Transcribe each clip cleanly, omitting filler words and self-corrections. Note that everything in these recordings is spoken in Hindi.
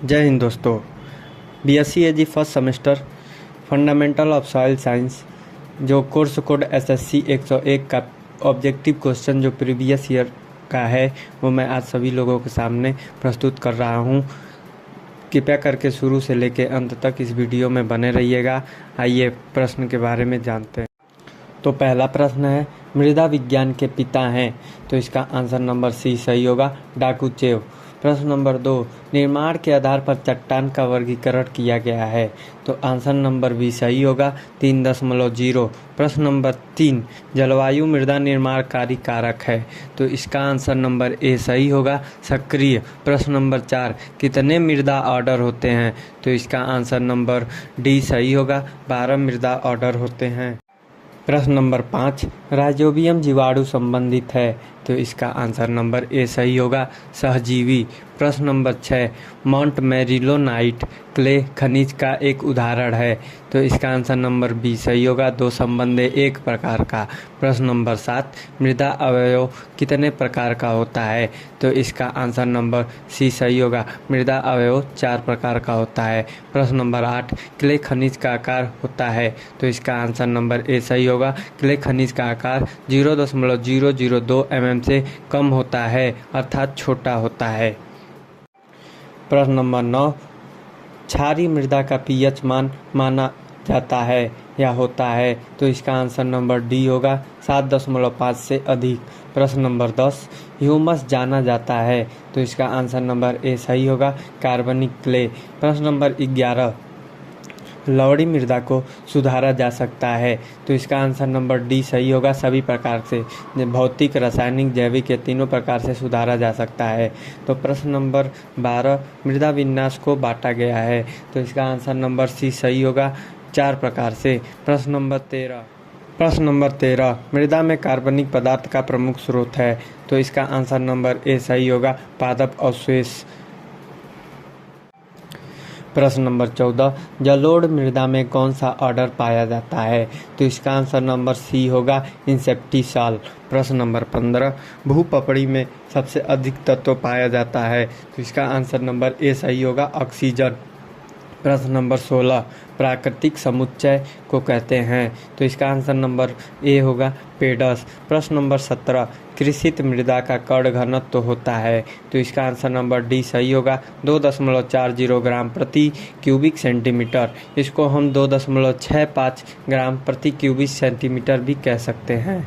जय हिंद दोस्तों। BSc AG first semester fundamental of soil science जो कोर्स कोड एसएससी 101 का ऑब्जेक्टिव क्वेश्चन जो प्रीवियस ईयर का है वो मैं आज सभी लोगों के सामने प्रस्तुत कर रहा हूं। कृपया करके शुरू से लेकर अंत तक इस वीडियो में बने रहिएगा। आइए प्रश्न के बारे में जानते हैं। तो पहला प्रश्न है, मृदा विज्ञान के पिता हैं, तो इसका आंसर नंबर सी सही होगा, डाकुचेव। प्रश्न नंबर 2, निर्माण के आधार पर चट्टान का वर्गीकरण किया गया है, तो आंसर नंबर बी सही होगा, 3.0। प्रश्न नंबर 3, जलवायु मृदा निर्माणकारी कारक है, तो इसका आंसर नंबर ए सही होगा, सक्रिय। प्रश्न नंबर 4, कितने मृदा ऑर्डर होते हैं, तो इसका आंसर नंबर डी सही होगा, 12 मृदा ऑर्डर होते हैं। प्रश्न नंबर 5, राइजोबियम जीवाणु संबंधित है, तो इसका आंसर नंबर ए सही होगा, सहजीवी। प्रश्न नंबर 6, माउंट मैरिलोनाइट क्ले खनिज का एक उदाहरण है, तो इसका आंसर नंबर बी सही होगा, 2 संबंधे 1 प्रकार का। प्रश्न नंबर 7, मृदा अवयव कितने प्रकार का होता है, तो इसका आंसर नंबर सी सही होगा, मृदा अवयव 4 प्रकार का होता है। प्रश्न नंबर 8, क्ले खनिज का आकार होता है, तो इसका आंसर नंबर ए सही होगा, क्ले खनिज का आकार 0.002 mm से कम होता है, अर्थात छोटा होता है। प्रश्न नंबर 9, क्षारीय मृदा का पीएच मान माना जाता है या होता है, तो इसका आंसर नंबर डी होगा, 7.5 से अधिक। प्रश्न नंबर 10, ह्यूमस जाना जाता है, तो इसका आंसर नंबर ए सही होगा, कार्बनिक क्ले। प्रश्न नंबर 11, लवणी मृदा को सुधारा जा सकता है, तो इसका आंसर नंबर डी सही होगा, सभी प्रकार से, भौतिक, रासायनिक, जैविक, ये तीनों प्रकार से सुधारा जा सकता है। तो प्रश्न नंबर 12, मृदा विन्यास को बांटा गया है, तो इसका आंसर नंबर सी सही होगा, 4 प्रकार से। प्रश्न नंबर 13, मृदा में कार्बनिक पदार्थ का प्रमुख स्रोत है, तो इसका आंसर नंबर ए सही होगा, पादप अवशेष। प्रश्न नंबर 14, जलोढ़ मृदा में कौन सा ऑर्डर पाया जाता है, तो इसका आंसर नंबर सी होगा, इंसेप्टिसाल। प्रश्न नंबर 15, भूपपड़ी में सबसे अधिक तत्व पाया जाता है, तो इसका आंसर नंबर ए सही होगा, ऑक्सीजन। प्रश्न नंबर 16, प्राकृतिक समुच्चय को कहते हैं, तो इसका आंसर नंबर ए होगा, पेडस। प्रश्न नंबर 17, कृषित मृदा का कण घनत्व होता है, तो इसका आंसर नंबर डी सही होगा, 2.40 ग्राम प्रति क्यूबिक सेंटीमीटर। इसको हम 2.65 ग्राम प्रति क्यूबिक सेंटीमीटर भी कह सकते हैं।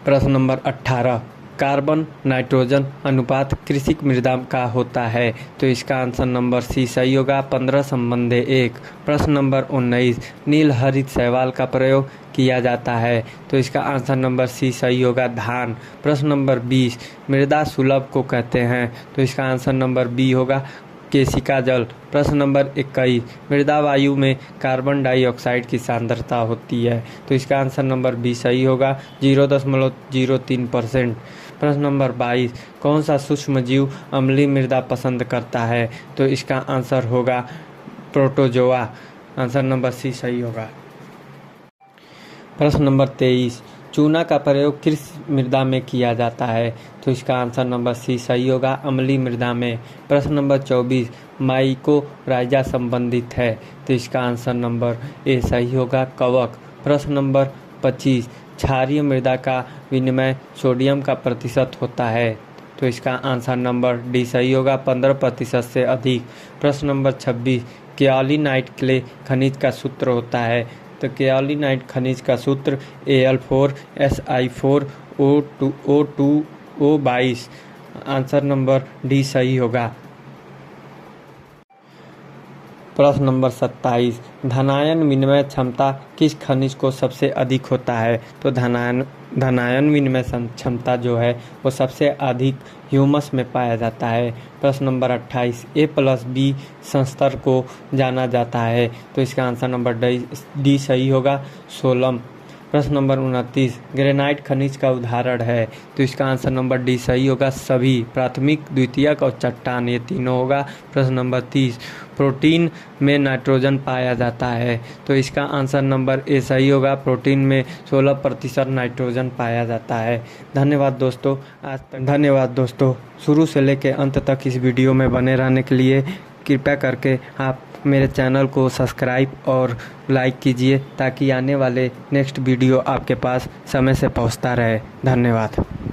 प्रश्न नंबर 18, कार्बन नाइट्रोजन अनुपात कृषि मृदा का होता है, तो इसका आंसर नंबर सी सही होगा, 15 संबंधे 1। प्रश्न नंबर 19, नील हरित शैवाल का प्रयोग किया जाता है, तो इसका आंसर नंबर सी सही होगा, धान। प्रश्न नंबर 20, मृदा सुलभ को कहते हैं, तो इसका आंसर नंबर बी होगा, केशिका जल। प्रश्न नंबर 21, मृदा वायु में कार्बन डाइऑक्साइड की सांद्रता होती है, तो इसका आंसर नंबर बी सही होगा, 0.03%। प्रश्न नंबर 22, कौन सा सूक्ष्म जीव अम्लीय मृदा पसंद करता है, तो इसका आंसर होगा, प्रोटोजोआ। आंसर नंबर सी सही होगा। प्रश्न नंबर 23, चूना का प्रयोग किस मृदा में किया जाता है, तो इसका आंसर नंबर सी सही होगा, अम्लीय मृदा में। प्रश्न नंबर 24, माइकोराइजा संबंधित है, तो इसका आंसर नंबर ए सही होगा, कवक। प्रश्न नंबर 25, क्षारीय मृदा का विनिमय सोडियम का प्रतिशत होता है, तो इसका आंसर नंबर डी सही होगा, 15% से अधिक। प्रश्न नंबर 26, केओलिनाइट क्ले खनिज का सूत्र होता है, तो केओलिनाइट खनिज का सूत्र Al4Si4O22O22। आंसर नंबर डी सही होगा। प्रश्न नंबर 27, धनायन विनिमय क्षमता किस खनिज को सबसे अधिक होता है, तो धनायन विनिमय क्षमता जो है वो सबसे अधिक ह्यूमस में पाया जाता है। प्रश्न नंबर 28, A+B संस्तर को जाना जाता है, तो इसका आंसर नंबर डी सही होगा, सोलम। प्रश्न नंबर 29, ग्रेनाइट खनिज का उदाहरण है। तो इसका आंसर नंबर डी सही होगा, सभी प्राथमिक, द्वितीयक और चट्टान, ये तीनों होगा। प्रश्न नंबर 30, प्रोटीन में नाइट्रोजन पाया जाता है। तो इसका आंसर नंबर ए सही होगा, प्रोटीन में 16% नाइट्रोजन पाया जाता है। धन्यवाद दोस्तों, शुरू से लेकर अंत तक इस वीडियो में बने रहने के लिए कृपया करके आप मेरे चैनल को सब्सक्राइब और लाइक कीजिए ताकि आने वाले नेक्स्ट वीडियो आपके पास समय से पहुंचता रहे। धन्यवाद।